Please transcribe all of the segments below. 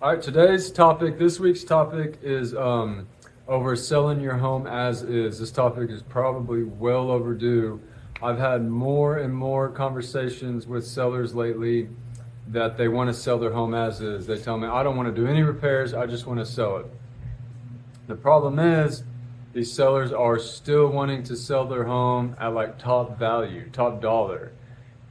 All right, this week's topic is over selling your home as is. This topic is probably well overdue. I've had more and more conversations with sellers lately that they want to sell their home as is. They tell me, I don't want to do any repairs, I just want to sell it. The problem is, these sellers are still wanting to sell their home at like top value, top dollar.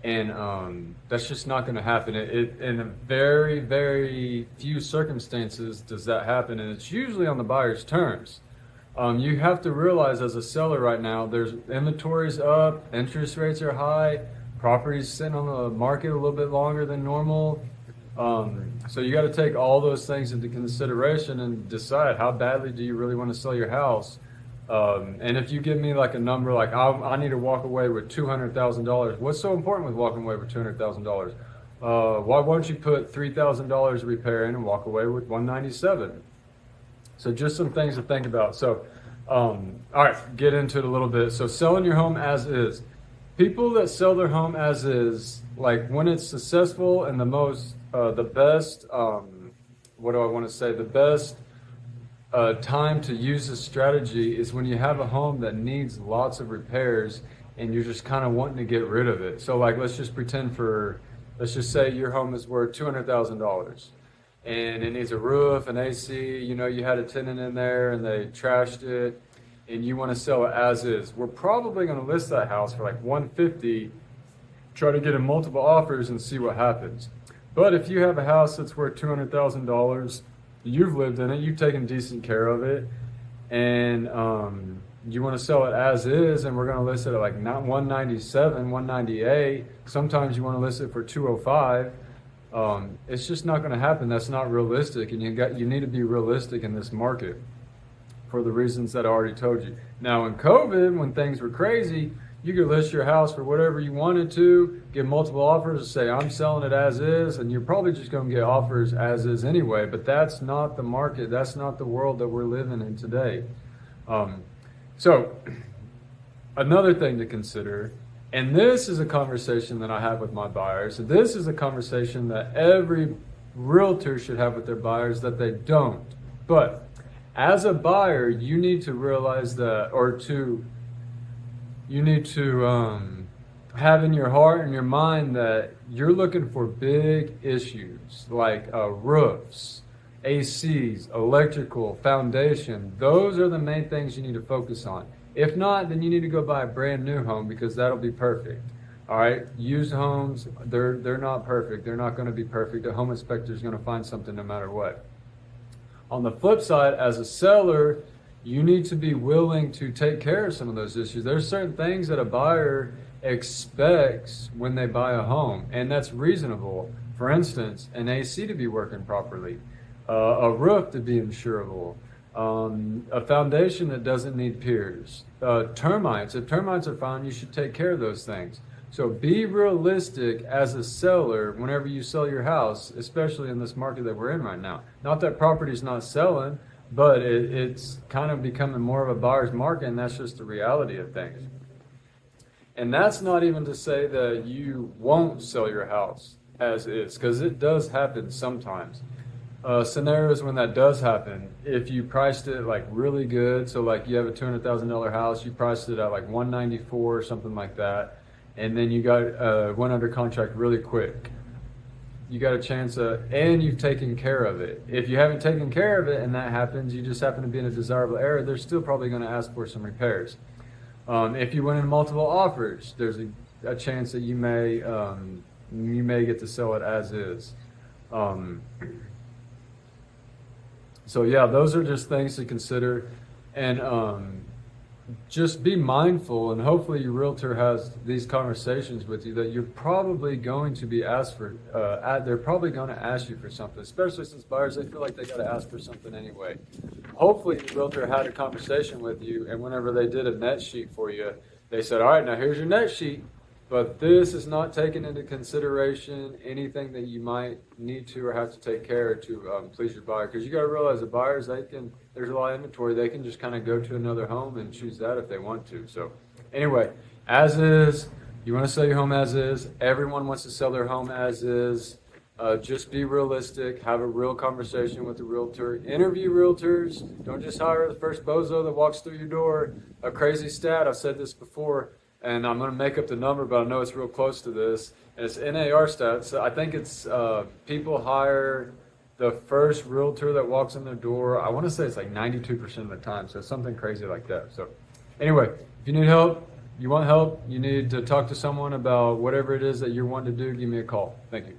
And that's just not going to happen. In a very, very few circumstances does that happen, and it's usually on the buyer's terms. You have to realize as a seller right now, there's inventory's up, interest rates are high, property's sitting on the market a little bit longer than normal. So you got to take all those things into consideration and decide how badly do you really want to sell your house. And if you give me like a number, like I need to walk away with $200,000. What's so important with walking away with $200,000? Why won't you put $3,000 repair in and walk away with $197,000? So just some things to think about. So, all right, get into it a little bit. So selling your home as is. People that sell their home as is, like when it's successful and the best, what do I want to say? The best time to use this strategy is when you have a home that needs lots of repairs and you're just kind of wanting to get rid of it. So like, let's just say your home is worth $200,000 and it needs a roof, an AC, you had a tenant in there and they trashed it and you want to sell it as is. We're probably going to list that house for like $150,000, try to get in multiple offers and see what happens. But if you have a house that's worth $200,000, you've lived in it, you've taken decent care of it, and you want to sell it as is, and we're going to list it at like not 197, 198. Sometimes you want to list it for 205. It's just not going to happen. That's not realistic, and you need to be realistic in this market for the reasons that I already told you. Now in COVID, when things were crazy, you could list your house for whatever you wanted to, get multiple offers and say, I'm selling it as is, and you're probably just going to get offers as is anyway, but that's not the market. That's not the world that we're living in today. So another thing to consider, and this is a conversation that I have with my buyers. This is a conversation that every realtor should have with their buyers that they don't. But as a buyer, you need to realize that, you need to have in your heart and your mind that you're looking for big issues like roofs, ACs, electrical, foundation. Those are the main things you need to focus on. If not, then you need to go buy a brand new home because that'll be perfect. All right, used homes, they're not perfect. They're not going to be perfect. A home inspector is going to find something no matter what. On the flip side, as a seller, you need to be willing to take care of some of those issues. There's certain things that a buyer expects when they buy a home, and that's reasonable. For instance, an AC to be working properly, a roof to be insurable, a foundation that doesn't need piers, termites. If termites are found, you should take care of those things. So be realistic as a seller whenever you sell your house, especially in this market that we're in right now. Not that property's not selling, but it's kind of becoming more of a buyer's market, and that's just the reality of things. And that's not even to say that you won't sell your house as is, because it does happen sometimes. Scenarios when that does happen, if you priced it like really good, so like you have a $200,000 house, you priced it at like 194 or something like that, and then you went under contract really quick. You got a chance and you've taken care of it. If you haven't taken care of it and that happens, you just happen to be in a desirable area, they're still probably going to ask for some repairs. If you went in multiple offers, there's a chance that you may get to sell it as is. So yeah, those are just things to consider, and just be mindful, and hopefully your realtor has these conversations with you that you're probably going to be asked for, they're probably going to ask you for something, especially since buyers, they feel like they got to ask for something anyway. Hopefully your realtor had a conversation with you, and whenever they did a net sheet for you, they said, all right, now here's your net sheet, but this is not taking into consideration anything that you might need to or have to take care of to please your buyer. Because you got to realize the buyers, there's a lot of inventory. They can just kind of go to another home and choose that if they want to. So anyway, as is, you want to sell your home as is. Everyone wants to sell their home as is. Just be realistic. Have a real conversation with the realtor. Interview realtors. Don't just hire the first bozo that walks through your door. A crazy stat. I've said this before, and I'm going to make up the number, but I know it's real close to this. And it's NAR stats. So I think it's people hire the first realtor that walks in their door. I want to say it's like 92% of the time. So something crazy like that. So anyway, if you need help, you want help, you need to talk to someone about whatever it is that you're wanting to do, give me a call. Thank you.